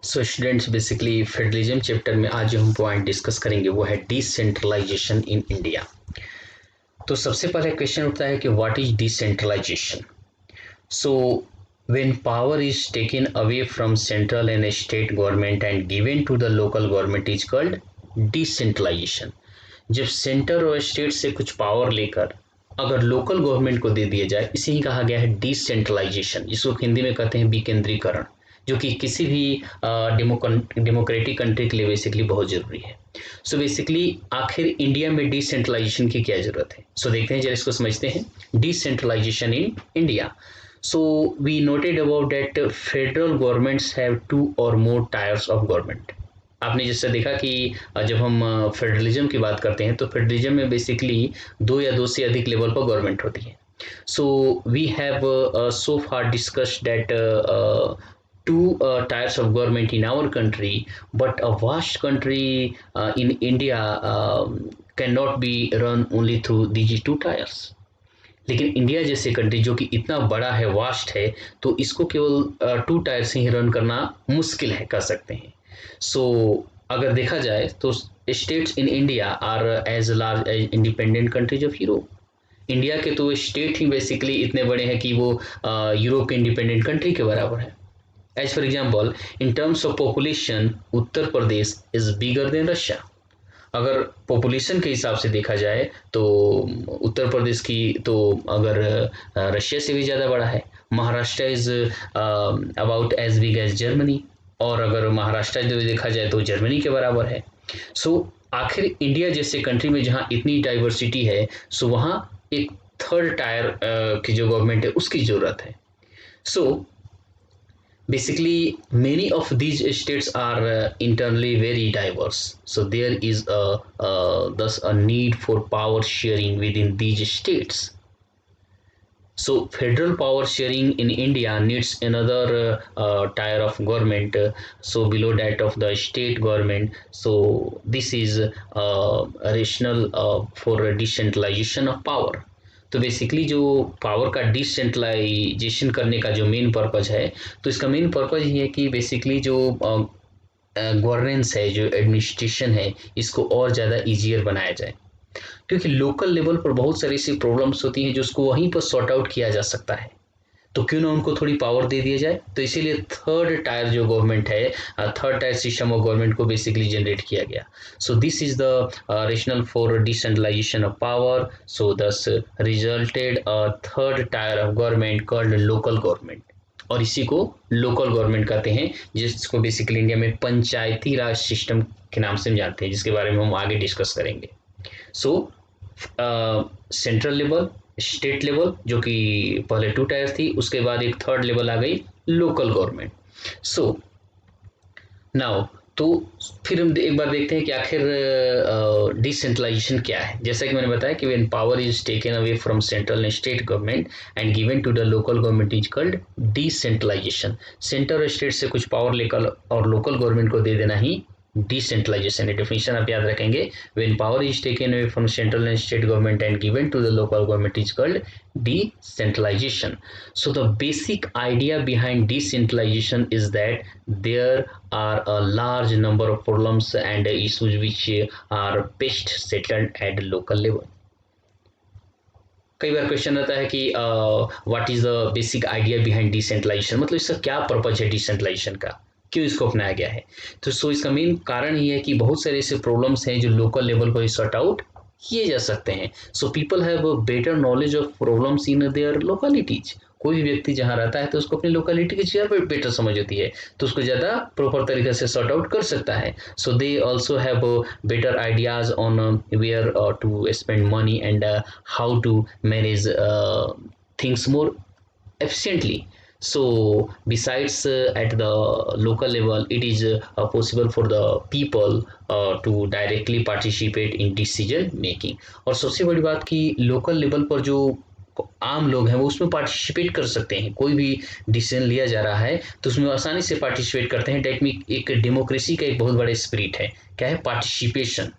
So students basically federalism chapter में आज जो हम पॉइंट डिस्कस करेंगे वो है डिसेंट्रलाइजेशन इन इंडिया। तो सबसे पहले क्वेश्चन उठता है कि what is decentralisation. So when power is taken away from central and state government and given to the local government is called decentralization। जब सेंटर और स्टेट से कुछ पावर लेकर अगर लोकल गवर्नमेंट को दे दिया जाए इसे ही कहा गया है डिसेंट्रलाइजेशन, जिसको हिंदी में कहते हैं विकेंद्रीकरण, जो कि किसी भी डेमोक्रेटिक कंट्री के लिए बेसिकली बहुत जरूरी है। सो बेसिकली आखिर इंडिया में डिसेंट्रलाइजेशन की क्या जरूरत है, सो देखते हैं जरा इसको समझते हैं। Decentralisation in India. So we noted about that federal governments have two or more tiers of government। आपने जैसे देखा कि जब हम फेडरलिज्म की बात करते हैं तो फेडरलिज्म में बेसिकली दो या दो से अधिक लेवल पर गवर्नमेंट होती है। So we have so far discussed that two tiers of government in our country, but a vast country in India cannot be run only through these two tiers। लेकिन India जैसे country जो कि इतना बड़ा है, vast है, तो इसको केवल टू टायर से ही रन करना मुश्किल है, कर सकते हैं। सो अगर देखा जाए तो states in India are as large as independent countries of Europe. India के तो स्टेट ही बेसिकली इतने बड़े हैं कि वो यूरोप के इंडिपेंडेंट कंट्री के बराबर है। As for example in terms of population Uttar Pradesh is bigger than Russia. अगर पॉपुलेशन के हिसाब से देखा जाए तो उत्तर प्रदेश की तो अगर रशिया से भी ज़्यादा बड़ा है। Maharashtra is about as big as Germany, और अगर महाराष्ट्र जो देखा जाए तो जर्मनी के बराबर है। सो आखिर इंडिया जैसे कंट्री में जहाँ इतनी डाइवर्सिटी है, सो वहाँ एक थर्ड टायर की जो गवर्नमेंट है उसकी ज़रूरत है। सो basically many of these states are internally very diverse, so there is thus a need for power sharing within these states। So federal power sharing in India needs another tier of government, so below that of the state government। So this is rational for decentralization of power। तो basically जो power का decentralisation करने का जो main purpose है, तो इसका main purpose ये है कि बेसिकली जो गवर्नेंस है, जो एडमिनिस्ट्रेशन है, इसको और ज़्यादा ईजियर बनाया जाए, क्योंकि लोकल लेवल पर बहुत सारी ऐसी प्रॉब्लम्स होती हैं जो उसको वहीं पर सॉर्ट आउट किया जा सकता है, तो क्यों ना उनको थोड़ी पावर दे दिया जाए। तो इसीलिए थर्ड टायर जो गवर्नमेंट है, third tier system of government को बेसिकली जनरेट किया गया। So this is the rational for decentralisation of power. So this resulted a third tier of government called local government, और इसी को लोकल गवर्नमेंट कहते हैं, जिसको बेसिकली इंडिया में पंचायती राज सिस्टम के नाम से हम जानते हैं, जिसके बारे में हम आगे डिस्कस करेंगे। सो सेंट्रल लेवल, स्टेट लेवल जो कि पहले टू टायर थी, उसके बाद एक थर्ड लेवल आ गई लोकल गवर्नमेंट। सो नाउ तो फिर हम एक बार देखते हैं कि आखिर डिसेंट्रलाइजेशन क्या है। जैसा कि मैंने बताया कि when power is taken away from central and state government and given to the local government is called decentralisation. Centre और स्टेट से कुछ पावर लेकर और लोकल गवर्नमेंट को दे देना ही डिसेंट्रलाइजेशन है। डेफिनेशन आप याद रखेंगे, when power is taken away from central and state government and given to the local government is called decentralization। So the basic idea behind decentralization is that there are a large number of problems and issues which are best settled at local level। कई बार question आता है कि what is the basic idea behind decentralisation, मतलब इसका क्या purpose है decentralisation का, क्यों इसको अपनाया गया है। तो सो इसका मेन कारण ये है कि बहुत सारे ऐसे प्रॉब्लम्स हैं जो लोकल लेवल पर सॉर्ट आउट किए जा सकते हैं। So people have better knowledge of problems in their localities. कोई भी व्यक्ति जहाँ रहता है तो उसको अपनी लोकेलिटी की चीज़ बेटर समझ होती है, तो उसको ज़्यादा प्रॉपर तरीके से सॉर्ट आउट कर सकता है। So they also have better ideas on where to spend money and how to manage things more efficiently। So besides at the local level it is possible for the people to directly participate in decision making। और सबसे बड़ी बात कि local level पर जो आम लोग हैं वो उसमें पार्टिसिपेट कर सकते हैं। कोई भी डिसीजन लिया जा रहा है तो उसमें आसानी से पार्टिसिपेट करते हैं। डेट में एक डेमोक्रेसी का एक बहुत बड़ा स्पिरिट है, क्या है, participation.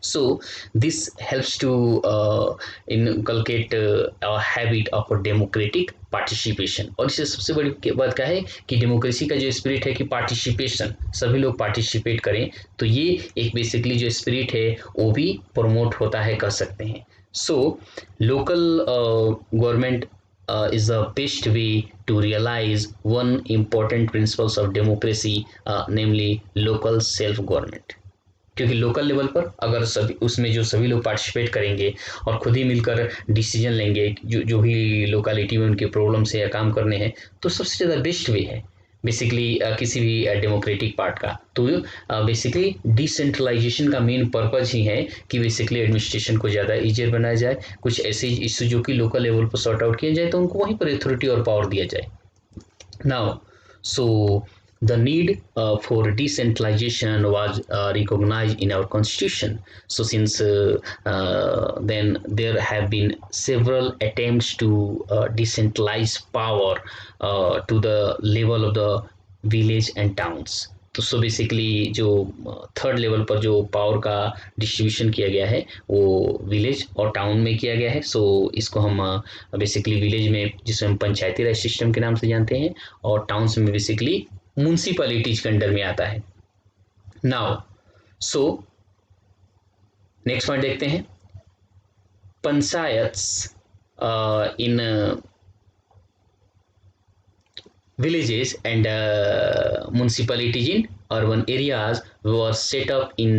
So this helps to inculcate a habit of democratic participation। और इससे सबसे बड़ी बात क्या है कि डेमोक्रेसी का जो स्पिरिट है कि पार्टिसिपेशन, सभी लोग पार्टिसिपेट करें, तो ये एक बेसिकली जो स्पिरिट है वो भी प्रमोट होता है, कर सकते हैं। So local government is the best way to realize one important principles of democracy, namely local self government। क्योंकि लोकल लेवल पर अगर सभी उसमें जो सभी लोग पार्टिसिपेट करेंगे और खुद ही मिलकर डिसीजन लेंगे जो भी लोकालिटी में उनके प्रॉब्लम्स है या काम करने हैं, तो सबसे ज़्यादा बेस्ट वे है बेसिकली किसी भी डेमोक्रेटिक पार्ट का। तो बेसिकली डिसेंट्रलाइजेशन का मेन पर्पज ही है कि बेसिकली एडमिनिस्ट्रेशन को ज़्यादा ईजियर बनाया जाए, कुछ ऐसे इशू जो कि लोकल लेवल पर सॉर्ट आउट किया जाए तो उनको वहीं पर अथॉरिटी और पावर दिया जाए। Now so the need for decentralization was recognized in our constitution। So since then there have been several attempts to decentralize power to the level of the village and towns। तो so basically जो third level पर जो power का distribution किया गया है वो village और टाउन में किया गया है। सो इसको हम बेसिकली विलेज में जिसे हम पंचायती राज सिस्टम के नाम से जानते हैं, और टाउन्स में बेसिकली म्यूनसिपैलिटीज के अंडर में आता है। नाउ सो नेक्स्ट पॉइंट देखते हैं, पंचायत इन villages and municipalities in urban areas were set up in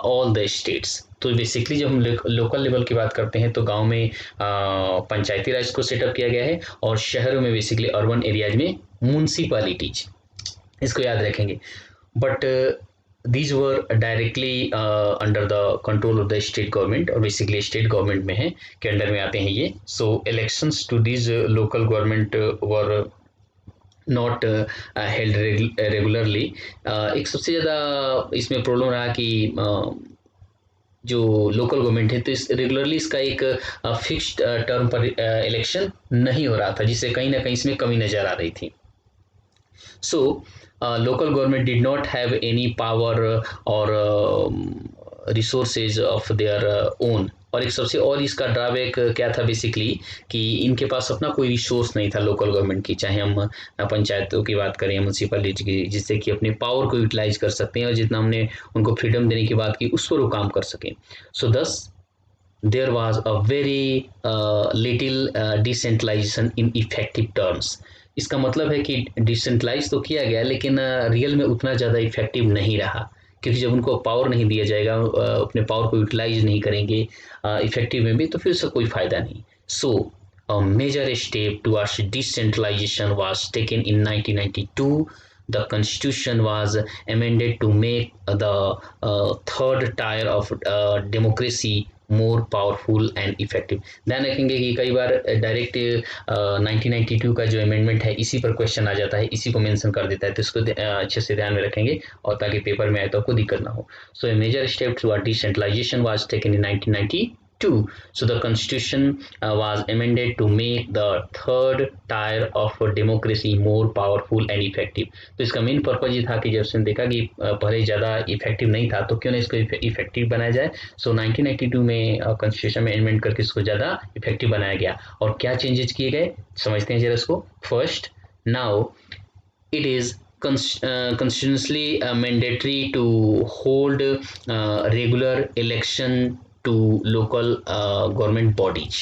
all the states। तो बेसिकली जब हम लोकल लेवल की बात करते हैं तो गांव में पंचायती राज को सेटअप किया गया है और शहरों में बेसिकली अर्बन एरियाज में म्यूनसिपैलिटीज, इसको याद रखेंगे। But these were directly under the control of the state government, और बेसिकली स्टेट गवर्नमेंट में है के अंडर में आते हैं ये। So elections to these local government were not held regularly. एक सबसे ज़्यादा इसमें प्रॉब्लम रहा कि जो लोकल गवर्नमेंट है तो इस रेगुलरली इसका एक फिक्स्ड टर्म पर इलेक्शन नहीं हो रहा था, जिससे कहीं ना कहीं इसमें कमी नज़र आ रही थी। So local government did not have any power और रिसोर्सेज ऑफ देयर ओन। और एक सबसे और इसका ड्रॉबैक क्या था बेसिकली कि इनके पास अपना कोई रिसोर्स नहीं था लोकल गवर्नमेंट की, चाहे हम पंचायतों की बात करें, म्यूनसिपैलिटी की, जिससे कि अपने पावर को यूटिलाइज कर सकते हैं और जितना हमने उनको फ्रीडम देने की बात की उस पर वो काम कर सकें। So thus there was a very little decentralisation in effective terms. इसका मतलब है कि डिसेंट्रलाइज तो किया गया लेकिन रियल में उतना ज़्यादा इफेक्टिव नहीं रहा, क्योंकि जब उनको पावर नहीं दिया जाएगा, अपने पावर को यूटिलाइज नहीं करेंगे इफेक्टिव में भी, तो फिर उसका कोई फायदा नहीं। So a major step towards decentralisation was taken in 1992। The constitution was amended to make the third tier of democracy more powerful and effective। ध्यान रखेंगे कि कई बार डायरेक्ट 1992 का जो अमेंडमेंट है इसी पर क्वेश्चन आ जाता है, इसी को मेंशन कर देता है, तो इसको अच्छे से ध्यान में रखेंगे और ताकि पेपर में आए तो आपको दिक्कत ना हो। So a major step toward decentralisation was taken in 1992। So the constitution was amended to make the third tier of democracy more powerful and effective। तो इसका मेन पर्पज ये था कि जब से देखा कि पहले ज़्यादा इफेक्टिव नहीं था तो क्यों ना इसको इफेक्टिव बनाया जाए। सो 1992 में कॉन्स्टिट्यूशन में अमेंडमेंट करके इसको ज़्यादा इफेक्टिव बनाया गया। और क्या चेंजेस किए गए समझते हैं जरा इसको। First, now it is constitutionally mandatory to hold regular election to local government bodies।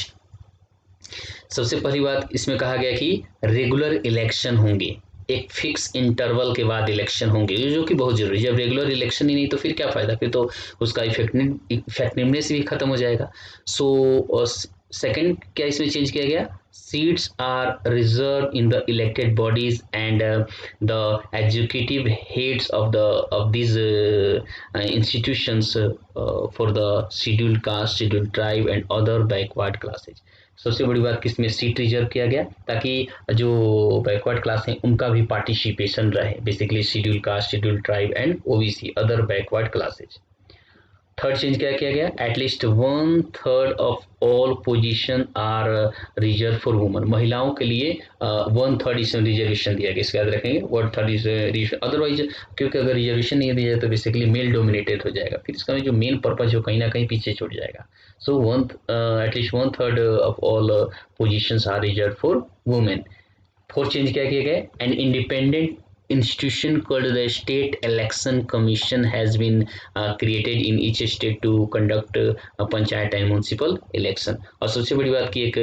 सबसे पहली बात इसमें कहा गया कि रेगुलर इलेक्शन होंगे, एक फिक्स इंटरवल के बाद इलेक्शन होंगे, जो कि बहुत जरूरी है। जब रेगुलर इलेक्शन ही नहीं तो फिर क्या फ़ायदा, फिर तो उसका इफेक्टिवनेस भी खत्म हो जाएगा। सो सेकंड क्या इसमें चेंज किया गया, seats are reserve in the elected bodies and the executive heads of this institutions for the scheduled caste, scheduled tribe and other backward classes. सबसे बड़ी बात किसमें सीट रिजर्व किया गया ताकि जो बैकवर्ड क्लास हैं उनका भी पार्टिसिपेशन रहे, basically schedule caste, schedule tribe and OBC, other backward classes. Third change क्या किया गया, at least 1/3 of all position are reserve for women, महिलाओं के लिए 1/3 इसमें रिजर्वेशन दिया गया, इसका याद रखेंगे 1/3 रिजर्वेशन। अदरवाइज क्योंकि अगर रिजर्वेशन नहीं दिया जाए तो बेसिकली मेल डोमिनेटेड हो जाएगा, फिर इसका जो मेन पर्पज है कहीं ना कहीं पीछे छूट जाएगा। So at least 1/3 of all positions are reserve for women. Fourth change क्या किया गया, an independent institution called the State Election Commission has been created in each state to conduct panchayat and municipal election. और सबसे बड़ी बात कि एक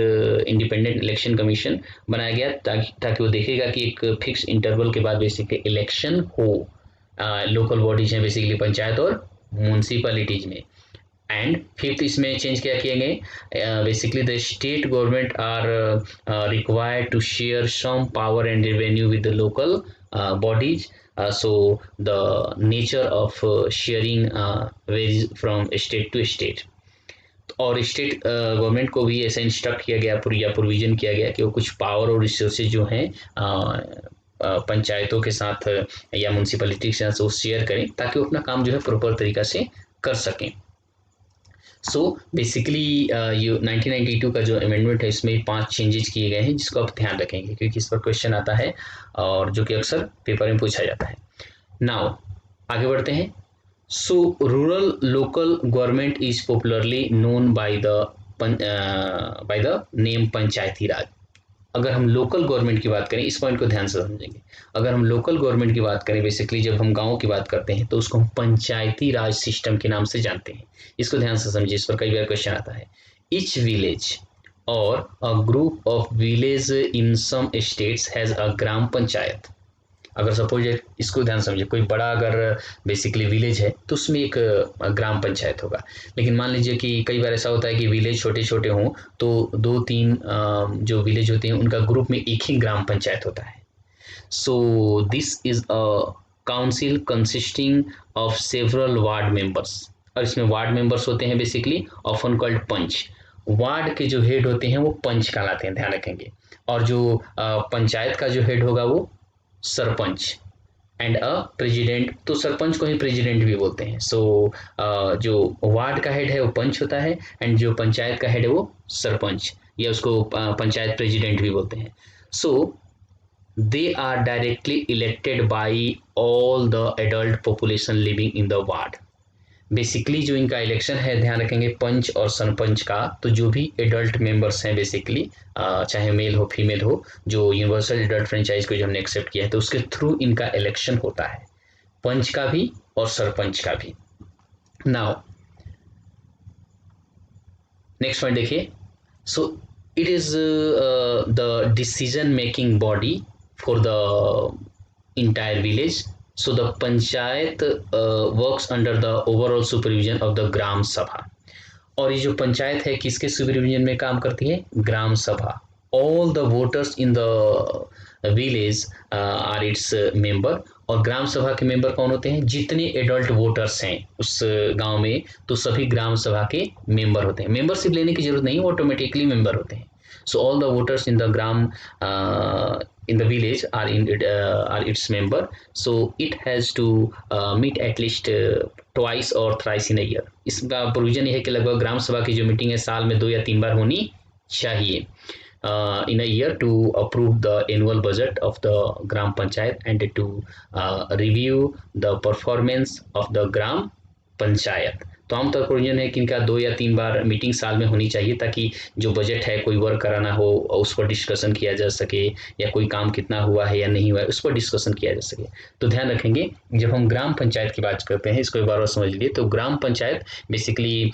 इंडिपेंडेंट इलेक्शन कमीशन बनाया गया ताकि वो देखेगा कि एक फिक्स इंटरवल के बाद बेसिकली इलेक्शन हो लोकल बॉडीज हैं बेसिकली पंचायत और म्यूनसिपैलिटीज में। एंड फिफ्थ इसमें चेंज क्या किए गए, basically the state government are required to share some power and revenue with the local bodies, so the nature of sharing varies from state to state। और state government को भी ऐसा instruct किया गया या प्रोविजन किया गया कि वो कुछ पावर और रिसोर्सेज जो हैं पंचायतों के साथ या म्यूनसिपैलिटी के साथ वो शेयर करें ताकि वो अपना काम जो है प्रॉपर तरीका से कर सकें। सो बेसिकली ये 1992 का जो अमेंडमेंट है इसमें 5 चेंजेस किए गए हैं जिसको आप ध्यान रखेंगे क्योंकि इस पर क्वेश्चन आता है और जो कि अक्सर पेपर में पूछा जाता है। नाउ आगे बढ़ते हैं। So rural local government is popularly known by the name panchayati raj. अगर हम लोकल गवर्नमेंट की बात करें, इस पॉइंट को ध्यान से समझेंगे, अगर हम लोकल गवर्नमेंट की बात करें बेसिकली जब हम गाँव की बात करते हैं तो उसको हम पंचायती राज सिस्टम के नाम से जानते हैं। इसको ध्यान से समझिए, इस पर कई बार क्वेश्चन आता है। ईच विलेज और a group of village in some states has a gram panchayat. अगर सपोज इसको ध्यान समझिए, कोई बड़ा अगर बेसिकली विलेज है तो उसमें एक ग्राम पंचायत होगा। लेकिन मान लीजिए कि कई बार ऐसा होता है कि विलेज छोटे छोटे हों तो 2-3 जो विलेज होते हैं उनका ग्रुप में एक ही ग्राम पंचायत होता है। सो this is a council consisting of several ward members, और इसमें वार्ड मेंबर्स होते हैं बेसिकली ऑफन कॉल्ड पंच। वार्ड के जो हेड होते हैं वो पंच कहलाते हैं, ध्यान रखेंगे। और जो पंचायत का जो हेड होगा वो सरपंच एंड अ प्रेसिडेंट, तो सरपंच को ही प्रेसिडेंट भी बोलते हैं। सो जो वार्ड का हेड है वो पंच होता है एंड जो पंचायत का हेड है वो सरपंच या उसको पंचायत प्रेसिडेंट भी बोलते हैं। So they are directly elected by all the adult population living in the ward. Basically जो इनका इलेक्शन है ध्यान रखेंगे पंच और सरपंच का, तो जो भी एडल्ट मेंबर्स हैं बेसिकली चाहे मेल हो फीमेल हो, जो यूनिवर्सल एडल्ट फ्रेंचाइज को जो हमने एक्सेप्ट किया है तो उसके थ्रू इनका इलेक्शन होता है, पंच का भी और सरपंच का भी। नाउ नेक्स्ट पॉइंट देखिए। So it is the decision making body for the entire village. So the panchayat works under the overall supervision of the ग्राम सभा। और ये जो पंचायत है किसके सुपरविजन में काम करती है, ग्राम सभा। All the voters in the village are its member। और ग्राम सभा के मेंबर कौन होते हैं, जितने एडल्ट वोटर्स हैं उस गांव में तो सभी ग्राम सभा के मेंबर होते हैं। मेंबरशिप लेने की जरूरत नहीं, ऑटोमेटिकली मेंबर होते हैं। So all the voters in the gram in the village are its member। So it has to meet at least twice or thrice in a year। इसका प्रोविजन ये है कि लगभग ग्राम सभा की जो मीटिंग है साल में 2 या 3 बार होनी चाहिए in a year to approve the annual budget of the gram panchayat and to review the performance of the gram panchayat। तो आमतौर पर प्रोविजन है कि इनका 2 या 3 बार मीटिंग साल में होनी चाहिए ताकि जो बजट है, कोई वर्क कराना हो उस पर डिस्कशन किया जा सके, या कोई काम कितना हुआ है या नहीं हुआ है उस पर डिस्कशन किया जा सके। तो ध्यान रखेंगे जब हम ग्राम पंचायत की बात करते हैं, इसको एक बार और समझ लीजिए। तो ग्राम पंचायत बेसिकली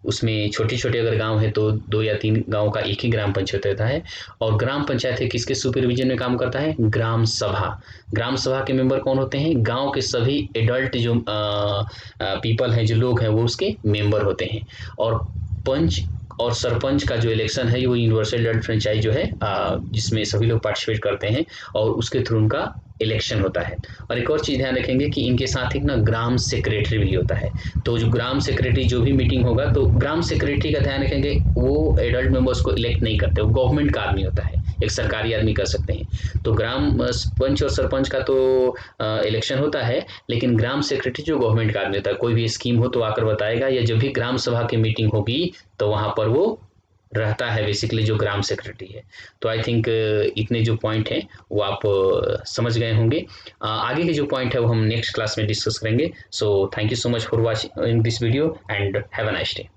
उसमें छोटे छोटे अगर गाँव है तो 2 या 3 गाँव का एक ही ग्राम पंचायत रहता है। और ग्राम पंचायत है किसके सुपरविजन में काम करता है, ग्राम सभा। ग्राम सभा के मेंबर कौन होते हैं, गाँव के सभी एडल्ट जो पीपल हैं, जो लोग हैं वो उसके मेंबर होते हैं। और पंच और सरपंच का जो इलेक्शन है वो यूनिवर्सल एडल्ट फ्रेंचाइज जो है जिसमें सभी लोग पार्टिसिपेट करते हैं और उसके थ्रू उनका इलेक्शन होता है। और एक और चीज़ ध्यान रखेंगे कि इनके साथ एक ना ग्राम सेक्रेटरी भी होता है। तो जो ग्राम सेक्रेटरी जो भी मीटिंग होगा तो ग्राम सेक्रेटरी का ध्यान रखेंगे वो एडल्ट मेंबर्स को इलेक्ट नहीं करते, वो गवर्नमेंट का आदमी होता है। एक सरकारी आदमी कर सकते हैं। तो ग्राम पंच और सरपंच का तो इलेक्शन होता है, लेकिन ग्राम सेक्रेटरी जो गवर्नमेंट का आदमी होता है, कोई भी स्कीम हो तो आकर बताएगा, या जब भी ग्राम सभा की मीटिंग होगी तो वहां पर वो रहता है बेसिकली, जो ग्राम सेक्रेटरी है। तो आई थिंक इतने जो पॉइंट हैं वो आप समझ गए होंगे। आगे के जो पॉइंट है वो हम नेक्स्ट क्लास में डिस्कस करेंगे। So thank you so much for watching this video and have a nice day.